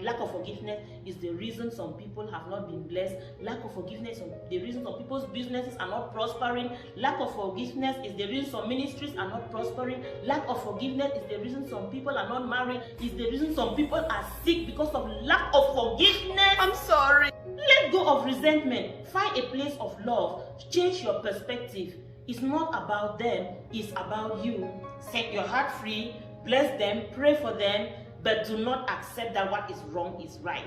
Lack of forgiveness is the reason some people have not been blessed. Lack of forgiveness is the reason some people's businesses are not prospering. Lack of forgiveness is the reason some ministries are not prospering. Lack of forgiveness is the reason some people are not married. Is the reason some people are sick because of lack of forgiveness. I'm sorry. Let go of resentment. Find a place of love. Change your perspective. It's not about them, it's about you. Set your heart free, bless them, pray for them, but do not accept that what is wrong is right.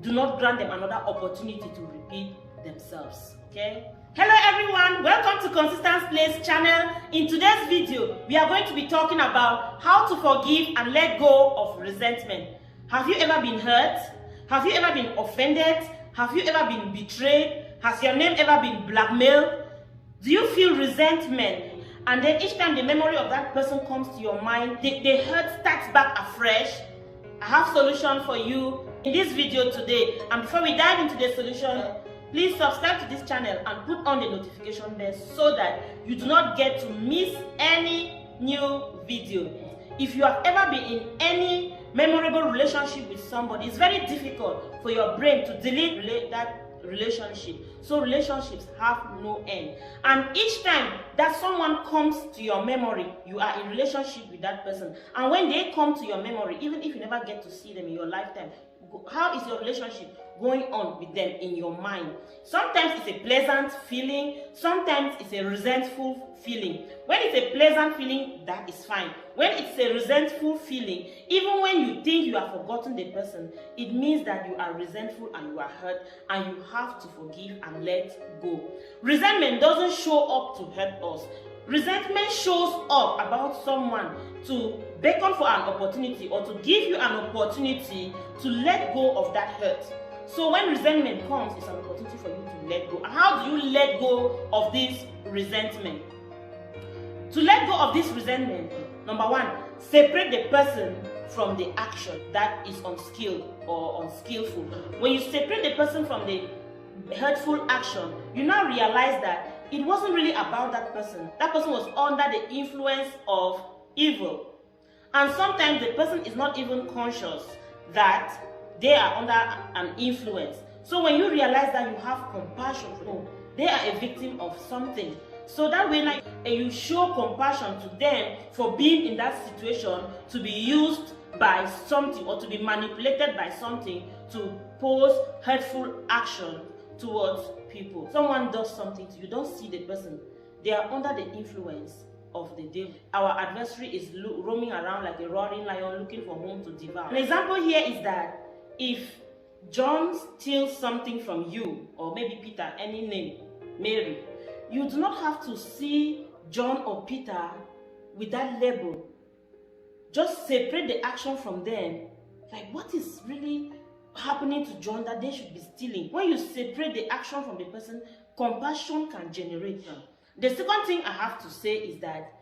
Do not grant them another opportunity to repeat themselves. Okay? Hello everyone, welcome to Consistent Place channel. In today's video, we are going to be talking about how to forgive and let go of resentment. Have you ever been hurt? Have you ever been offended? Have you ever been betrayed? Has your name ever been blackmailed? Do you feel resentment? And then each time the memory of that person comes to your mind, the hurt starts back afresh. I have a solution for you in this video today. And before we dive into the solution, please subscribe to this channel and put on the notification bell so that you do not get to miss any new video. If you have ever been in any memorable relationship with somebody, it's very difficult for your brain to delete that relationship. So relationships have no end, and each time that someone comes to your memory, you are in relationship with that person, and when they come to your memory, even if you never get to see them in your lifetime, how is your relationship going on with them in your mind? Sometimes it's a pleasant feeling, sometimes it's a resentful feeling. When it's a pleasant feeling, that is fine. When it's a resentful feeling, even when you think you have forgotten the person, it means that you are resentful and you are hurt, and you have to forgive and let go. Resentment doesn't show up to hurt us. Resentment shows up about someone to beckon for an opportunity or to give you an opportunity to let go of that hurt. So when resentment comes, it's an opportunity for you to let go. And how do you let go of this resentment? To let go of this resentment, number one, separate the person from the action that is unskilled or unskillful. When you separate the person from the hurtful action, you now realize that it wasn't really about that person. That person was under the influence of evil. And sometimes the person is not even conscious that they are under an influence. So when you realize that you have compassion for them, they are a victim of something. So that way now, you show compassion to them for being in that situation, to be used by something or to be manipulated by something to pose hurtful action towards people. Someone does something to you, don't see the person. They are under the influence of the devil. Our adversary is roaming around like a roaring lion looking for whom to devour. An example here is that if John steals something from you, or maybe Peter, any name, Mary, you do not have to see John or Peter with that label. Just separate the action from them. Like, what is really happening to John that they should be stealing? When you separate the action from the person, compassion can generate. The second thing I have to say is that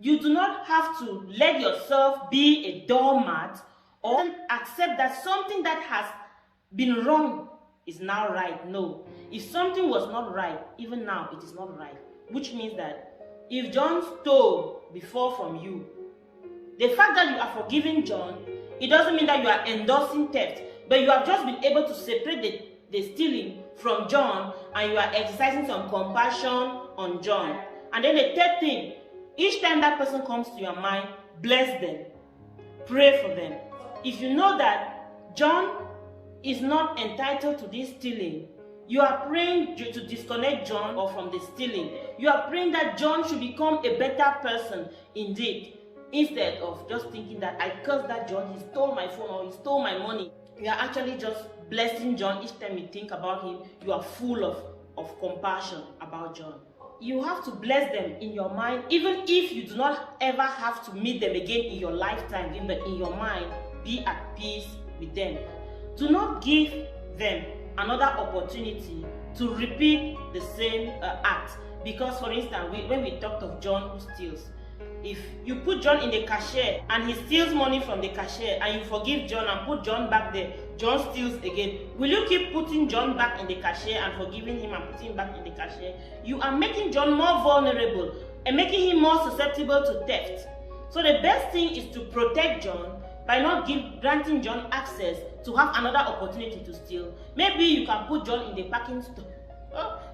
you do not have to let yourself be a doormat or accept that something that has been wrong is now right. No. If something was not right, even now it is not right. Which means that if John stole before from you, the fact that you are forgiving John, it doesn't mean that you are endorsing theft, but you have just been able to separate the stealing from John, and you are exercising some compassion on John. And then the third thing, each time that person comes to your mind, bless them, pray for them. If you know that John is not entitled to this stealing, you are praying to disconnect John or from the stealing. You are praying that John should become a better person indeed, instead of just thinking that I cursed that John, he stole my phone or he stole my money. You are actually just blessing John. Each time you think about him, you are full of compassion about John. You have to bless them in your mind, even if you do not ever have to meet them again in your lifetime. In your mind, be at peace with them. Do not give them another opportunity to repeat the same act. Because, for instance, when we talked of John who steals, if you put John in the cashier and he steals money from the cashier and you forgive John and put John back there, John steals again. Will you keep putting John back in the cashier and forgiving him and putting him back in the cashier? You are making John more vulnerable and making him more susceptible to theft. So the best thing is to protect John, by not granting John access to have another opportunity to steal. Maybe you can put John in the parking store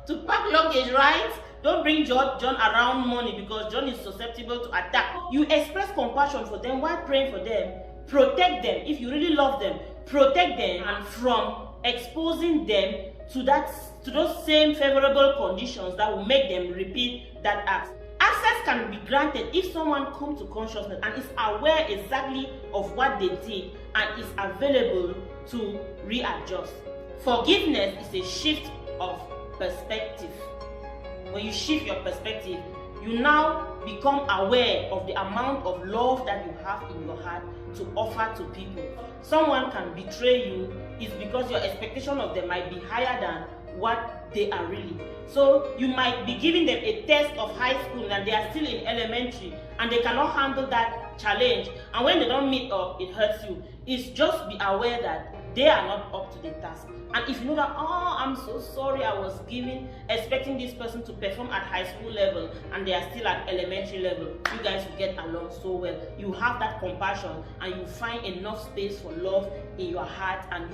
to pack luggage, right? Don't bring John around money because John is susceptible to attack. You express compassion for them while praying for them. Protect them. If you really love them, protect them and from exposing them to those same favorable conditions that will make them repeat that act. Access can be granted if someone comes to consciousness and is aware exactly of what they did and is available to readjust. Forgiveness is a shift of perspective. When you shift your perspective, you now become aware of the amount of love that you have in your heart to offer to people. Someone can betray you is because your expectation of them might be higher than what they are really. So you might be giving them a test of high school and they are still in elementary and they cannot handle that challenge, and when they don't meet up, it hurts you. It's just be aware that they are not up to the task. And if you know that, oh, I'm so sorry, I was expecting this person to perform at high school level and they are still at elementary level, you guys will get along so well. You have that compassion and you find enough space for love in your heart, and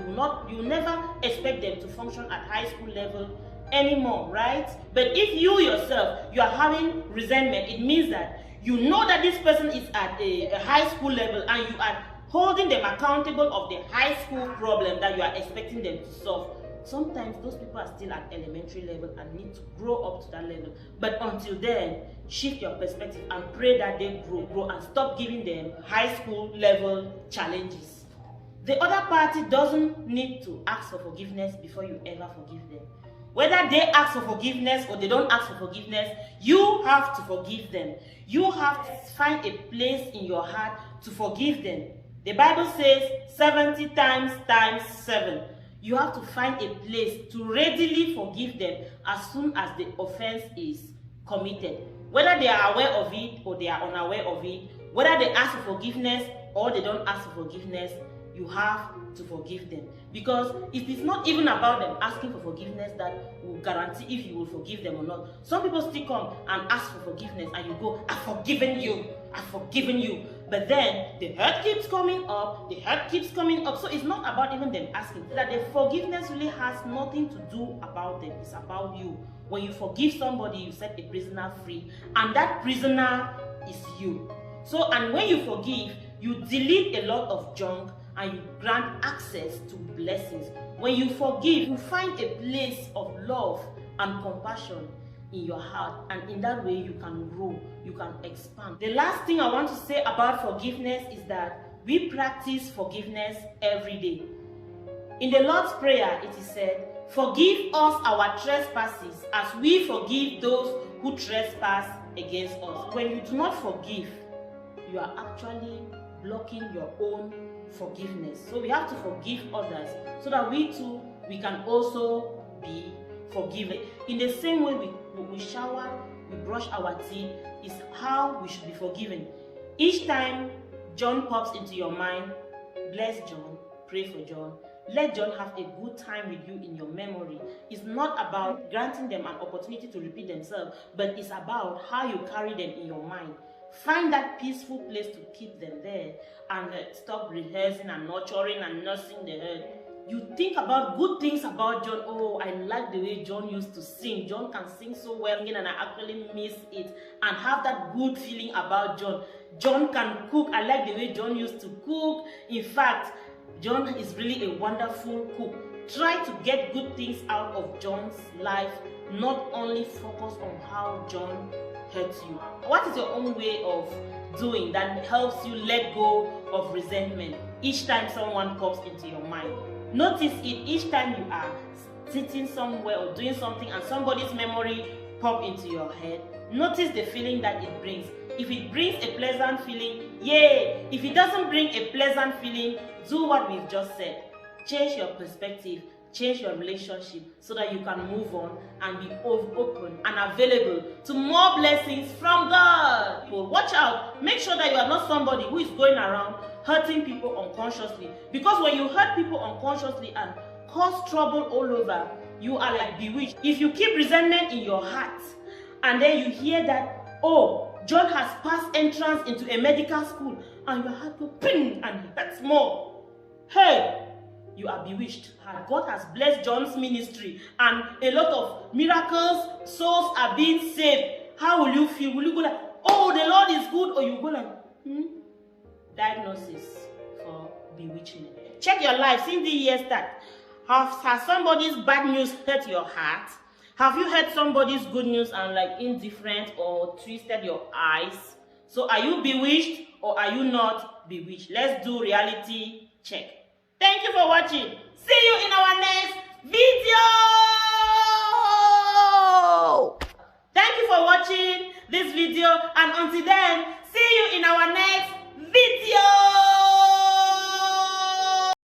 you never expect them to function at high school level anymore, right? But if you yourself, you are having resentment, it means that you know that this person is at a high school level and you are holding them accountable of the high school problem that you are expecting them to solve. Sometimes those people are still at elementary level and need to grow up to that level. But until then, shift your perspective and pray that they grow and stop giving them high school level challenges. The other party doesn't need to ask for forgiveness before you ever forgive them. Whether they ask for forgiveness or they don't ask for forgiveness, you have to forgive them. You have to find a place in your heart to forgive them. The Bible says 70 times 7. You have to find a place to readily forgive them as soon as the offense is committed. Whether they are aware of it or they are unaware of it, whether they ask for forgiveness or they don't ask for forgiveness, you have to forgive them. Because it is not even about them asking for forgiveness that will guarantee if you will forgive them or not. Some people still come and ask for forgiveness and you go, I've forgiven you, I've forgiven you. But then the hurt keeps coming up, the hurt keeps coming up. So it's not about even them asking. That the forgiveness really has nothing to do about them. It's about you. When you forgive somebody, you set a prisoner free. And that prisoner is you. So, and when you forgive, you delete a lot of junk and you grant access to blessings. When you forgive, you find a place of love and compassion in your heart, and in that way you can grow, you can expand. The last thing I want to say about forgiveness is that we practice forgiveness every day. In the Lord's Prayer, it is said, forgive us our trespasses as we forgive those who trespass against us. When you do not forgive, you are actually blocking your own forgiveness. So we have to forgive others so that we too, we can also be forgiven. In the same way we shower, we brush our teeth, is how we should be forgiven. Each time John pops into your mind, bless John, pray for John. Let John have a good time with you in your memory. It's not about granting them an opportunity to repeat themselves, but it's about how you carry them in your mind. Find that peaceful place to keep them there and stop rehearsing and nurturing and nursing the hurt. You think about good things about John. Oh, I like the way John used to sing. John can sing so well and I actually miss it. And have that good feeling about John. John can cook. I like the way John used to cook. In fact, John is really a wonderful cook. Try to get good things out of John's life, not only focus on how John hurts you. What is your own way of doing that helps you let go of resentment each time someone pops into your mind? Notice it each time you are sitting somewhere or doing something and somebody's memory pop into your head. Notice the feeling that it brings. If it brings a pleasant feeling, yay! If it doesn't bring a pleasant feeling, do what we've just said. Change your perspective, change your relationship so that you can move on and be open and available to more blessings from God. Watch out. Make sure that you are not somebody who is going around hurting people unconsciously. Because when you hurt people unconsciously and cause trouble all over, you are like bewitched. If you keep resentment in your heart and then you hear that, oh, John has passed entrance into a medical school and your heart go ping and it hurts more. Hey, you are bewitched. God has blessed John's ministry and a lot of miracles, souls are being saved. How will you feel? Will you go like, oh, the Lord is good, or you go like, Diagnosis for bewitchment. Check your life since the year start. Has somebody's bad news hurt your heart? Have you heard somebody's good news and like indifferent or twisted your eyes? So are you bewitched or are you not bewitched? Let's do reality check. Thank you for watching. See you in our next video.